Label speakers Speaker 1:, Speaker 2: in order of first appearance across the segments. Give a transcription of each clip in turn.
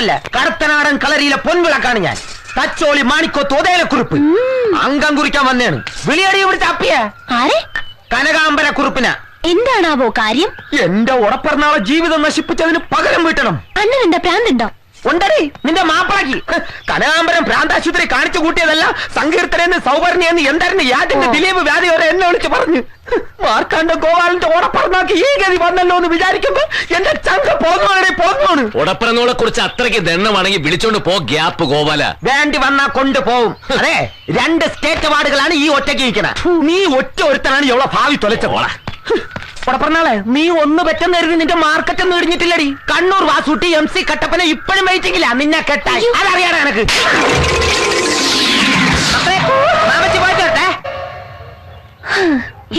Speaker 1: അതല്ല, കടത്തനാടൻ കളരിയിലെ പൊൻവിളക്കാണ് ഞാൻ. തച്ചോളി മാണിക്കോത്ത് ഉദയലക്കുറിപ്പ് അംഗം കുറിക്കാൻ വന്നേണ്. വിളിയടി ഇവിടുത്തെ അപ്പിയ കനകാംബര കുറിപ്പിന.
Speaker 2: എന്താണാവോ കാര്യം?
Speaker 1: എന്റെ ഉടപ്പിറന്നാളെ ജീവിതം നശിപ്പിച്ചതിന് പകരം വീട്ടണം.
Speaker 2: അണ്ണനെന്താ പ്രാന്തുണ്ടോ?
Speaker 1: ഉണ്ടടി, നിന്റെ മാപ്പാക്കി. കനകാംബരം ഭ്രാന്താശുപത്രി കാണിച്ചു കൂട്ടിയതല്ല, സങ്കീർത്തനെന്ന് സൗവർണ്യെന്ന് എന്തായിരുന്നു യാതിന്റെ ദിലീപ് വ്യാധി വരെ എന്നെ വിളിച്ച് പറഞ്ഞു. മാർക്കാണ്ട ഗോപാലിന്റെ ഉടപ്പിറന്നാക്കി ഈ ഗതി വന്നല്ലോ എന്ന് വിചാരിക്കുമ്പോ എന്റെ ചങ്ക പോന്നോണ്.
Speaker 3: ഉടപ്പിറന്നോളെ കുറിച്ച് അത്രയ്ക്ക് ദണ്ണമാണെങ്കിൽ വിളിച്ചോണ്ട് പോ ഗ്യാപ്പ് ഗോപാല.
Speaker 1: വേണ്ടി വന്നാ കൊണ്ടുപോവും. അതെ, 2 സ്റ്റേറ്റ് അവാർഡുകളാണ് ഈ ഒറ്റയ്ക്ക് ഇരിക്കുന്നത്. നീ ഒറ്റ ഒരുത്തനാണ് എവിടെ ഭാവി തൊലച്ചോളാ. പറഞ്ഞാളെ, നീ ഒന്ന് പറ്റെന്ന് കരുതി നിന്റെ മാർക്കറ്റ് ഒന്നും ഇടിഞ്ഞിട്ടില്ലടി. കണ്ണൂർ വാസൂട്ടി MC കട്ടപ്പന ഇപ്പോഴും വെയിറ്റിംഗില്ല. നിന്നെ കെട്ടായി അതറിയാടാ എനക്ക്.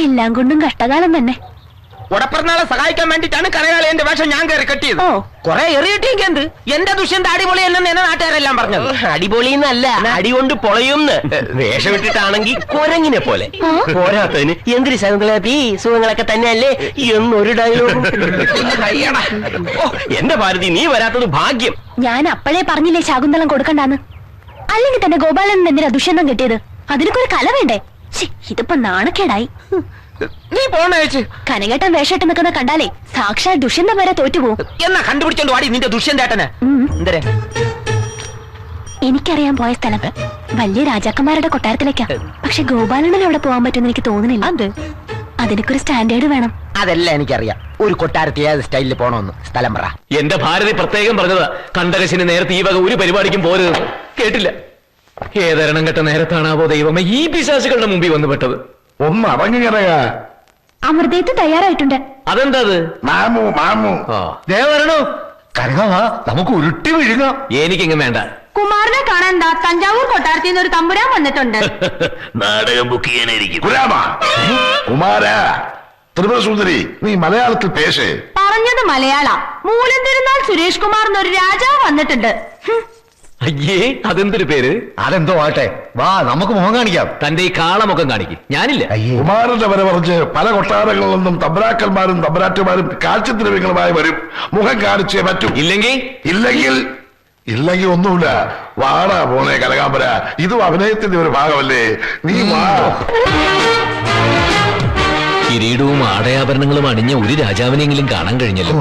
Speaker 2: എല്ലാം കൊണ്ടും കഷ്ടകാലം തന്നെ.
Speaker 1: ഉടപ്പിറന്നാളെ സഹായിക്കാൻ വേണ്ടിട്ടാണ് കരകാളി എന്റെ വേഷം ഞാൻ കയറി കെട്ടിയത്. കൊറേ എറിയിട്ടെങ്കിൽ എന്ത്, എന്റെ ദുഷ്യന്റെ അടിപൊളി എന്നെ നാട്ടുകാരെല്ലാം പറഞ്ഞത്.
Speaker 4: അടിപൊളിന്നല്ല, അടി കൊണ്ട് പൊളയുംന്ന്. വേഷം ഇട്ടിട്ടാണെങ്കിൽ കുരങ്ങിനെ പോലെ. പോരാത്തതിന് എന്തൊരു സുഖങ്ങളൊക്കെ തന്നെയല്ലേ എന്നൊരു ഡയലോഗും. എന്റെ ഭാരതി, നീ വരാത്തത് ഭാഗ്യം.
Speaker 2: ഞാൻ അപ്പോഴേ പറഞ്ഞില്ലേ ശാകുന്തളം കൊടുക്കണ്ടാന്ന്. അല്ലെങ്കിൽ തന്നെ ഗോപാലൻ എന്തിനാ ദുഷ്യന്തം കിട്ടിയത്? അതിനൊക്കെ ഒരു കല വേണ്ടേ? ഇതിപ്പോ നാണക്കേടായി.
Speaker 1: നീ പോണേച്ച്
Speaker 2: കനകേട്ടൻ വേഷമിട്ട് നിൽക്കുന്ന കണ്ടാലേ സാക്ഷാൽ ദുഷ്യന്തം വരെ തോറ്റുപോകും.
Speaker 1: എന്നാ കണ്ടുപിടിച്ചോണ്ട് വാടി നിന്റെ ദുഷ്യന്തേട്ടനെ. എന്തരെ?
Speaker 2: എനിക്കറിയാൻ പോയ സ്ഥലം വലിയ രാജാക്കന്മാരുടെ കൊട്ടാരത്തിലേക്കാ. പക്ഷെ ഗോപാലണ്ണൻ അവിടെ പോകാൻ പറ്റുമെന്ന് എനിക്ക് തോന്നുന്നില്ല. അതിനൊക്കെ ഒരു സ്റ്റാൻഡേർഡ് വേണം.
Speaker 1: അതല്ല എനിക്കറിയാം, ഒരു കൊട്ടാരത്തിൽ ഏത് സ്റ്റൈലിൽ പോണോന്ന്. സ്ഥലം പറ.
Speaker 3: എന്റെ ഭാരതി പ്രത്യേകം പറഞ്ഞതാ, കണ്ടകശിന് നേരത്തെ ഈ വക ഒരു പരിപാടിക്കും പോരുത്. കേട്ടില്ല. ഏതരണം കെട്ട നേരത്താണാവോ ദൈവമേ ഈ പിശാചുകളുടെ മുമ്പിൽ വന്നു പെട്ടത്.
Speaker 5: ഒന്ന് അടങ്ങിറങ്ങ.
Speaker 2: അമൃതയത്ത് തയ്യാറായിട്ടുണ്ട്.
Speaker 3: അതെന്താ?
Speaker 5: മാമു മാമു
Speaker 1: ദേവരണു
Speaker 5: കരകാ, നമുക്ക് ഉരുട്ടി വിഴുങ്ങാം.
Speaker 3: എനിക്കിങ്ങ് വേണ്ട.
Speaker 2: കുമാരനെ കാണാൻ തഞ്ചാവൂർ കൊട്ടാരത്തിൽ നിന്ന് ഒരു തമ്പുരാൻ വന്നിട്ടുണ്ട്.
Speaker 3: നാടകം ബുക്ക് ചെയ്യാനായിരിക്കും.
Speaker 5: കുമാര ത്രിപുര സുന്ദരി, നീ മലയാളത്തിൽ പേശേ.
Speaker 2: പറഞ്ഞത് മലയാള. മൂലം തിരുനാൾ സുരേഷ് കുമാർ എന്നൊരു രാജാവ് വന്നിട്ടുണ്ട്.
Speaker 3: അയ്യേ, അതെന്തൊരു പേര്?
Speaker 5: അതെന്തോ ആട്ടെ, വാ നമുക്ക് മുഖം കാണിക്കാം.
Speaker 3: തന്റെ ഈ കാളമുഖം കാണിക്കും. ഞാനില്ല.
Speaker 5: കുമാരന്റെ വരെ പറഞ്ഞ് പല കൊട്ടാരങ്ങളിൽ നിന്നും തമ്പരാക്കന്മാരും തമ്പരാറ്റുമാരും കാഴ്ചദ്രവ്യങ്ങളുമായി വരും. മുഖം കാണിച്ചേ പറ്റൂ. ഇല്ലെങ്കിൽ ഒന്നുമില്ല. വാടാ പോണേ കനകാംബര, ഇതും അഭിനയത്തിന്റെ ഒരു ഭാഗമല്ലേ. നീ വാ.
Speaker 3: കിരീടവും ആടയാഭരണങ്ങളും അണിഞ്ഞ ഒരു രാജാവിനെങ്കിലും കാണാൻ കഴിഞ്ഞല്ലോ.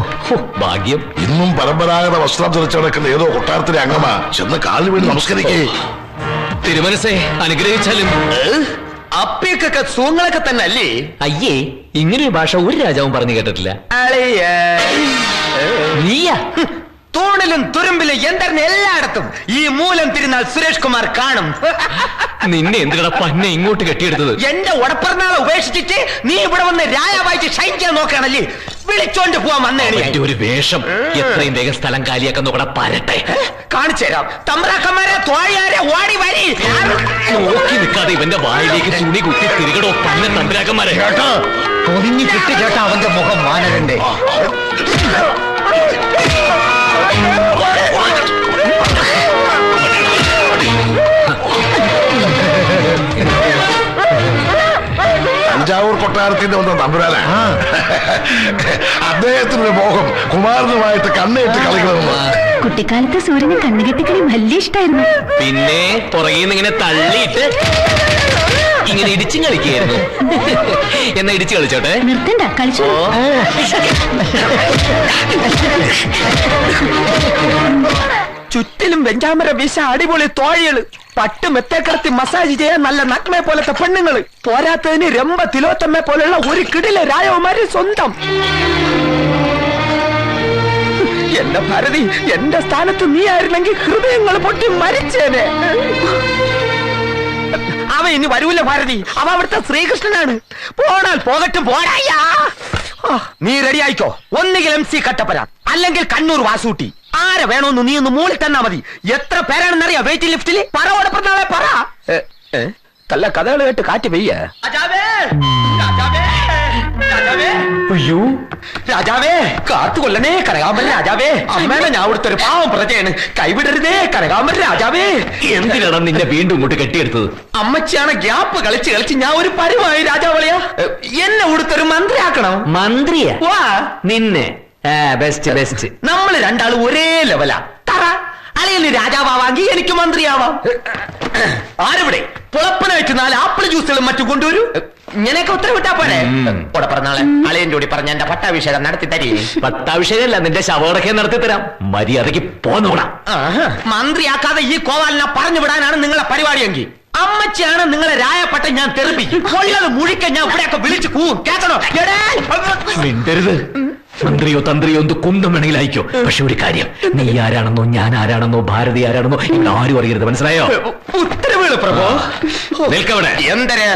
Speaker 3: ഭാഗ്യം.
Speaker 5: ഇന്നും പരമ്പരാഗത വസ്ത്രം ധരിച്ചു നടക്കുന്ന ഏതോ കൊട്ടാരത്തിലെ അംഗമാ. ചെന്ന് കാലിൽ വീണ് നമസ്കരിക്കേ.
Speaker 3: തിരുമനസേ, അനുഗ്രഹിച്ചാലും.
Speaker 1: അപ്പിയൊക്കെ സുഖങ്ങളൊക്കെ തന്നെ അല്ലേ?
Speaker 3: അയ്യേ, ഇങ്ങനൊരു ഭാഷ ഒരു രാജാവും പറഞ്ഞു കേട്ടിട്ടില്ല. നീയാ?
Speaker 1: തൂണിലും തുരുമ്പിലും യന്ത്രന് എല്ലായിടത്തും ഈ മൂലം തിരുനാൾ സുരേഷ് കുമാർ കാണും.
Speaker 3: നിന്നെ എന്തിനാ പന്നെ ഇങ്ങോട്ട് കെട്ടിയെടുത്തത്?
Speaker 1: എന്റെ ഉടപ്പിറന്നാളെ ഉപേക്ഷിച്ചിട്ട് നീ ഇവിടെ വന്ന് രാജാവായിട്ട് ഷൈൻ ചെയ്യാൻ നോക്കുകയാണല്ലേ? വിളിച്ചോണ്ട് പോവാൻ വന്നേ.
Speaker 3: ഒരു വേഷം എത്രയും വേഗം സ്ഥലം കാലിയാക്കാൻ നോക്കട പരട്ടെ.
Speaker 1: കാണിച്ചു തരാം. തമ്പ്രാക്കന്മാരെ തോഴിയാരെ ഓടി വരി.
Speaker 3: നോക്കി നിൽക്കാതെ ഇവന്റെ വായിലേക്ക് തുണി കുത്തി തിരികടോ പന്ന തമ്പ്രാക്കന്മാരെ.
Speaker 1: പൊതിഞ്ഞു കിട്ടി ചേട്ടാ അവന്റെ മുഖം വാനരന്റെ.
Speaker 5: തഞ്ചാവൂർ കൊട്ടാരത്തിന്റെ ഒന്നും തമ്പുരാനാ. അദ്ദേഹത്തിനൊരു മോഹം കുമാരനുമായിട്ട് കണ്ണേറ്റ് കളിക്കണമെന്ന്.
Speaker 2: കുട്ടിക്കാലത്ത് സൂര്യന് കണ്ണുകെട്ടിക്കളി വലിയ ഇഷ്ടായിരുന്നു.
Speaker 3: പിന്നെ പുറകിൽ ഇങ്ങനെ തള്ളിയിട്ട് ഇങ്ങനെ ഇടിച്ചും കളിക്കുകയായിരുന്നു. എന്നാ ഇടിച്ചു കളിച്ചോട്ടെ.
Speaker 2: നിർത്തണ്ട, കളിച്ചോ.
Speaker 1: ചുറ്റിലും വെഞ്ചാമര വീശ അടിപൊളി തോഴികള്, പട്ട് മെത്തേക്കടത്തി മസാജ് ചെയ്യാൻ നല്ല നഗ്മയെ പോലത്തെ പെണ്ണുങ്ങള്, പോരാത്തതിന് രംഭ തിലോത്തമ്മയെ പോലുള്ള ഒരു കിടിലെ രാജകുമാരി സ്വന്തം. എന്റെ ഭാരതി, എന്റെ സ്ഥാനത്ത് നീ ആയിരുന്നെങ്കിൽ ഹൃദയങ്ങൾ പൊട്ടി മരിച്ചേനെ. അവ ഇനി വരൂല ഭാരതി, അവ അവിടുത്തെ ശ്രീകൃഷ്ണനാണ്. പോണാൽ പോകട്ടും പോരായ്യാ. നീ റെഡി ആയിക്കോ. ഒന്നുകിൽ MC കട്ടപ്പന, അല്ലെങ്കിൽ കണ്ണൂർ വാസൂട്ടി. ആരെ വേണോന്ന് നീ ഒന്ന് മൂളി തന്നാ മതി. എത്ര പേരാണെന്നറിയാ വെയിറ്റിംഗ് ലിഫ്റ്റില്? പറ ഓടപ്പെടുന്നാളെ പറ. കല്ല കഥകൾ കേട്ട് കാറ്റ് പെയ്യ. അയ്യോ രാജാവേ, കാത്തുകൊല്ലണേ കനകാംബരൻ രാജാവേ. അമ്മേനെ ഞാൻ അവിടുത്തെ ഒരു പാവം പ്രജയാണ്, കൈവിടരുതേ കനകാംബരൻ രാജാവേ.
Speaker 3: എന്തിനാണ് നിന്നെ വീണ്ടും ഇങ്ങോട്ട് കെട്ടിയെടുത്തത്?
Speaker 1: അമ്മച്ചിയാണ് ഗ്യാപ്പ് കളിച്ച് കളിച്ച് ഞാൻ ഒരു പരിവായി രാജാവളിയാ. എന്നെ ഇവിടുത്തെ മന്ത്രിയാക്കണം.
Speaker 3: മന്ത്രിയാ? നിന്നെ ബെസ്റ്റ് ബെസ്റ്റ്.
Speaker 1: നമ്മള് രണ്ടാളും ഒരേ ലെവലാ. തറ അളിയന് രാജാവാങ്കി എനിക്ക് മന്ത്രിയാവാം. ആരെവിടെ പുളപ്പന വെച്ച് 4 ആപ്പിൾ ജ്യൂസുകളും മറ്റും കൊണ്ടുവരൂ. ഇങ്ങനെയൊക്കെ ഉത്തരവിട്ടാ പോരെ. കൂടെ പറഞ്ഞാളെ അളിയന്റെ കൂടി പറഞ്ഞ എന്റെ പട്ടാഭിഷേകം നടത്തി തരീ.
Speaker 3: പട്ടാഭിഷേകമല്ല, നിന്റെ ശവോടൊക്കെ നടത്തി തരാം. മര്യാദയ്ക്ക് പോന്നോടാ.
Speaker 1: മന്ത്രിയാക്കാതെ ഈ കോവാലിനെ പറഞ്ഞു വിടാനാണ് നിങ്ങളെ പരിപാടിയെങ്കിൽ അമ്മച്ചിയാണ് നിങ്ങളെ രായപ്പെട്ട ഞാൻ തെറിപ്പിക്കും. കൊള്ളത് മുഴിക്കാൻ ഞാൻ ഇവിടെയൊക്കെ വിളിച്ചു കൂവും. കേൾക്കണോ?
Speaker 3: മിണ്ടരുത്. മന്ത്രിയോ തന്ത്രിയോ എന്ത് കുന്തം വേണമെങ്കിലും അയക്കോ. പക്ഷെ ഒരു കാര്യം, നീ ആരാണെന്നോ ഞാൻ ആരാണെന്നോ ഭാരതി ആരാണെന്നോ ഇവിടെ ആരും അറിയരുത്. മനസ്സിലായോ?
Speaker 1: ഉത്തരവുകൾ പ്രഭോ.
Speaker 3: നിൽക്കവിടെ.
Speaker 1: എന്തര്?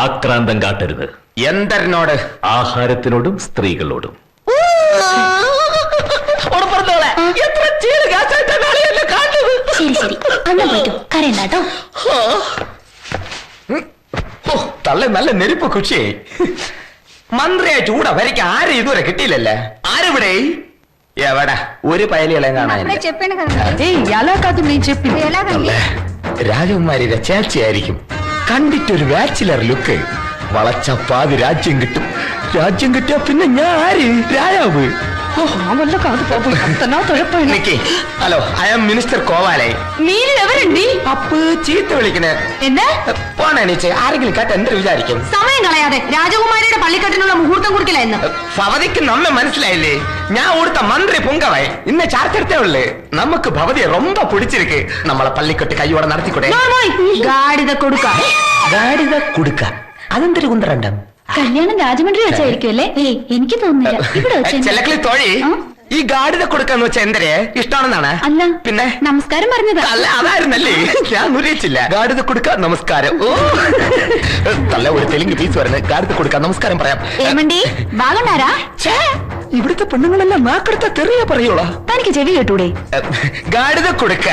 Speaker 3: ആക്രാന്തം കാട്ടരുത്.
Speaker 1: എന്തരനോട്?
Speaker 3: ആഹാരത്തിനോടും സ്ത്രീകളോടും.
Speaker 1: എത്ര ചീട് കാശായിട്ടാണ് അളിയനെ കാണുന്നത്.
Speaker 2: ശരി ശരി, അണ്ണൻ പോയിട്ടു കരയണ്ടാട്ടോ.
Speaker 1: തള്ള നല്ല നെരുപ്പ് കുഷിയായി. മന്ത്രിയായിട്ട് കൂടെ വരയ്ക്ക് ആരും ഇതുവരെ കിട്ടിയില്ലല്ലേ. ആരെവിടെ? എവിടെ ഒരു പയലുകളെ കാണാനില്ല. രാജകുമാരിയുടെ ചേച്ചിയായിരിക്കും. കണ്ടിട്ടൊരു ബാച്ചിലർ ലുക്ക്. വളച്ചപ്പാതി രാജ്യം കിട്ടും. രാജ്യം കിട്ടിയ പിന്നെ ഞാൻ ആര്? രാജാവ്. ഹലോ, ഐ ആം മിനിസ്റ്റർ കോവാലെ. അപ്പ് ചീത്ത വിളിക്കണേ. പോണേച്ചേ, ആരെങ്കിലും കേട്ട എന്തൊരു വിചാരിക്കും?
Speaker 2: സമയം കളയാതെ രാജകുമാരിയുടെ പള്ളിക്കെട്ടിനുള്ള മുഹൂർത്തം കുറിക്കലായിരുന്നു.
Speaker 1: ഭവതിക്ക് നമ്മെ മനസ്സിലായില്ലേ? ഞാൻ കൊടുത്ത മന്ത്രി പൊങ്കവേ ഇന്ന് ചാർച്ചെടുത്തേ ഉള്ളു. നമുക്ക് ഭവതിയെ ரொம்ப പിടിച്ചിരിക്ക്. നമ്മളെ പള്ളിക്കെട്ട് കൈയോടെ നടത്തിക്കൂടെ?
Speaker 2: ഗാഡിത കൊടുക്ക.
Speaker 1: ഗാഡിത കൊടുക്ക. അതെന്തൊരു കുന്തരണ്ടം?
Speaker 2: കല്യാണം രാജമന്ത്രി വെച്ചായിരിക്കും അല്ലേ? എനിക്ക് തോന്നുന്നില്ല. ഇവിടെ
Speaker 1: ചെലക്കളി തോഴി, ഈ ഗാഡിത കൊടുക്കാന്ന് വെച്ചാ എന്തരെ ഇഷ്ടമാണെന്നാണ്?
Speaker 2: അല്ല,
Speaker 1: പിന്നെ
Speaker 2: നമസ്കാരം പറഞ്ഞതാ.
Speaker 1: അല്ല, അതായിരുന്നല്ലേ? ഞാൻ നിരീക്ഷിച്ചില്ല. ഗാഡിത കൊടുക്ക നമസ്കാരം. ഓ തല്ല ഒരു തെലുങ്ക് പീസ് വരുന്നത്. ഗാഡിത കൊടുക്ക നമസ്കാരം പറയാം.
Speaker 2: ഏമണ്ടി ബാഗണ്ടാരാ?
Speaker 1: ഇവിടുത്തെ പെണ്ണുങ്ങളെല്ലാം നാക്കെടുത്ത തെറിയ പറയോളാ.
Speaker 2: തനിക്ക് ചെവി കേട്ടൂടെ?
Speaker 1: ഗാഡിത കൊടുക്ക.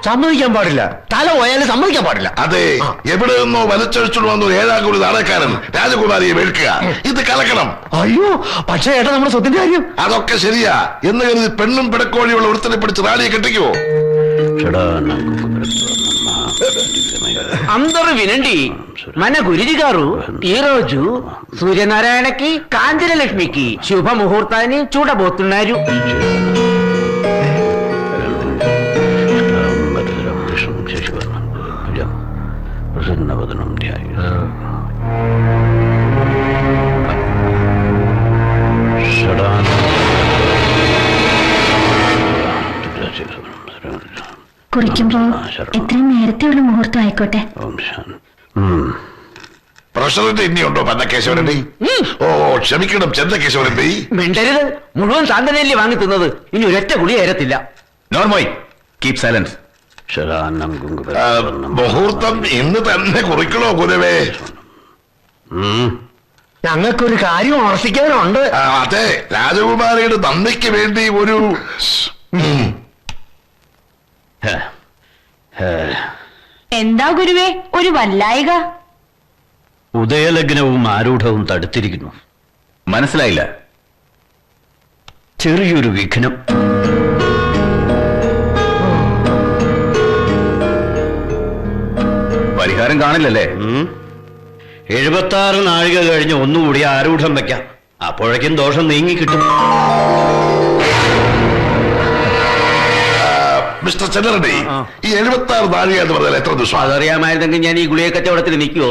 Speaker 4: സമ്മതിക്കാൻ പാടില്ല. തല പോയാലും സമ്മതിക്കാൻ പാടില്ല.
Speaker 5: അതെ, എവിടെ നിന്നോ വലിച്ചഴിച്ചുകൊണ്ട് വന്ന ഒരു 7-ആം കൂടി നാടകക്കാരൻ രാജകുമാരിയെ വെളുക്കുക. ഇത് കലക്കണം.
Speaker 4: അയ്യോ, പക്ഷേ ഏട്ടാ നമ്മുടെ സ്വത്തിന്റെ കാര്യം.
Speaker 5: അതൊക്കെ ശരിയാ എന്ന് കരുതി പെണ്ണും പിടക്കോഴിയുള്ള ഒരുത്തനെ പിടിച്ച് റാണിയെ കെട്ടിക്കുവോ?
Speaker 4: అందరూ వినండి. మన గురుజీ గారు ఈ రోజు సూర్యనారాయణకి కాంచనలక్ష్మికి శుభ ముహూర్తాన్ని చూడబోతున్నారు.
Speaker 2: കുറിക്കുമ്പോ എത്രയും നേരത്തെയുള്ള മുഹൂർത്തം ആയിക്കോട്ടെ.
Speaker 5: പ്രഷറിന്റെ ഇനിയുണ്ടോ പന്നക്കേശവരണ്ടി? ഓ ക്ഷമിക്കണം ചന്ദ്രക്കേശവരണ്ടി.
Speaker 4: മിണ്ടരുത്. മുഴുവൻ സാന്തനല്ലേ വാങ്ങി തിന്നത്. ഇനി ഒരൊറ്റ ഗുളി ഏരത്തില്ല.
Speaker 1: നോർമോയ് കീപ് സൈലൻസ്.
Speaker 5: മുഹൂർത്തം ഇന്ന് തന്നെ കുറിക്കണോ ഗുരുവേ?
Speaker 4: ഞങ്ങൾക്കൊരു കാര്യം ഉറപ്പിക്കാനുണ്ട്.
Speaker 5: അതെ, രാജകുമാരിയുടെ നന്ദിക്ക് വേണ്ടി ഒരു
Speaker 2: എന്താ ഗുരുവേ ഒരു വല്ലായിക?
Speaker 6: ഉദയലഗ്നവും ആരൂഢവും തടുത്തിരിക്കുന്നു.
Speaker 1: മനസ്സിലായില്ല.
Speaker 6: ചെറിയൊരു വിഘ്നം.
Speaker 1: പരിഹാരം കാണില്ലല്ലേ?
Speaker 6: 76 നാഴിക കഴിഞ്ഞ് ഒന്നുകൂടി ആരൂഢം വെക്കാം. അപ്പോഴേക്കും ദോഷം നീങ്ങിക്കിട്ടും.
Speaker 5: മിസ്റ്റർ ചന്ദ്രണ്ടി, ഈ 76 നാഴിക എന്ന് പറഞ്ഞാൽ എത്ര ദിവസം?
Speaker 4: അതറിയാമായിരുന്നെങ്കിൽ ഞാൻ ഈ ഗുളിയെ കച്ചവടത്തിൽ നിൽക്കുവോ?